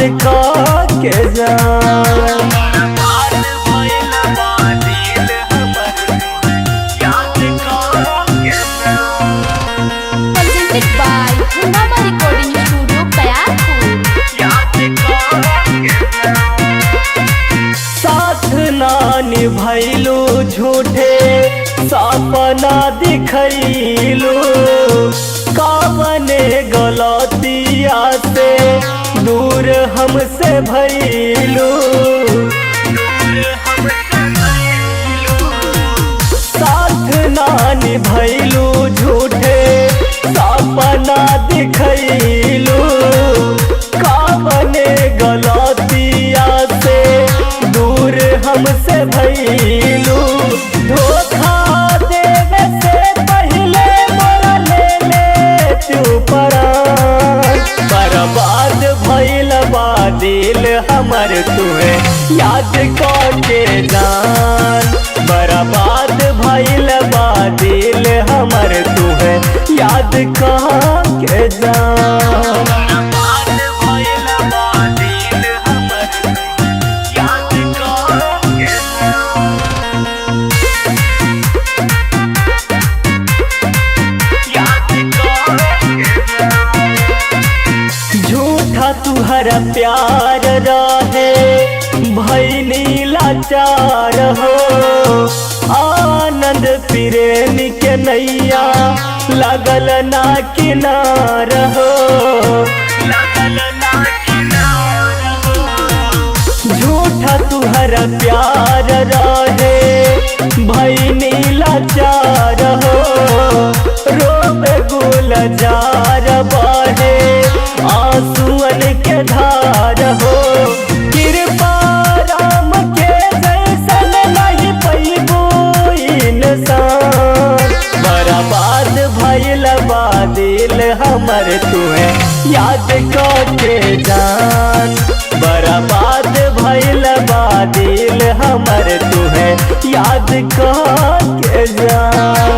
याद के जान। Presented by Hungama Recording Studio, साथ ना निभैलू झूठे सपना दिखैलू, कावने गलतिया से दूर हमसे भैलू। साथ ना निभैलू झूठे सपना दिखैलू, कावने गलतिया से दूर हमसे भैलू। धोखा देवे से पहले मोरा ले तू परान, बर्बाद भइल बा दिल हमर तुहे याद के जान। बर्बाद भइल बा दिल हमर तुहे याद के जान। झूठा तुहरा प्यार रहे भैनी लाचार हो, आनंद प्रेम के नैया लगल ना किनार हो। झूठा तुहरा प्यार रहे भैनी लाचार हो, रोबे गुलजार बहे आंसुअन के धार हो। कृपा राम के जैसन नहीं पैबू इंसान, बर्बाद भइल बा दिल हमर तुहे याद के जान। बर्बाद भइल बा दिल हमर तुहे याद के जान।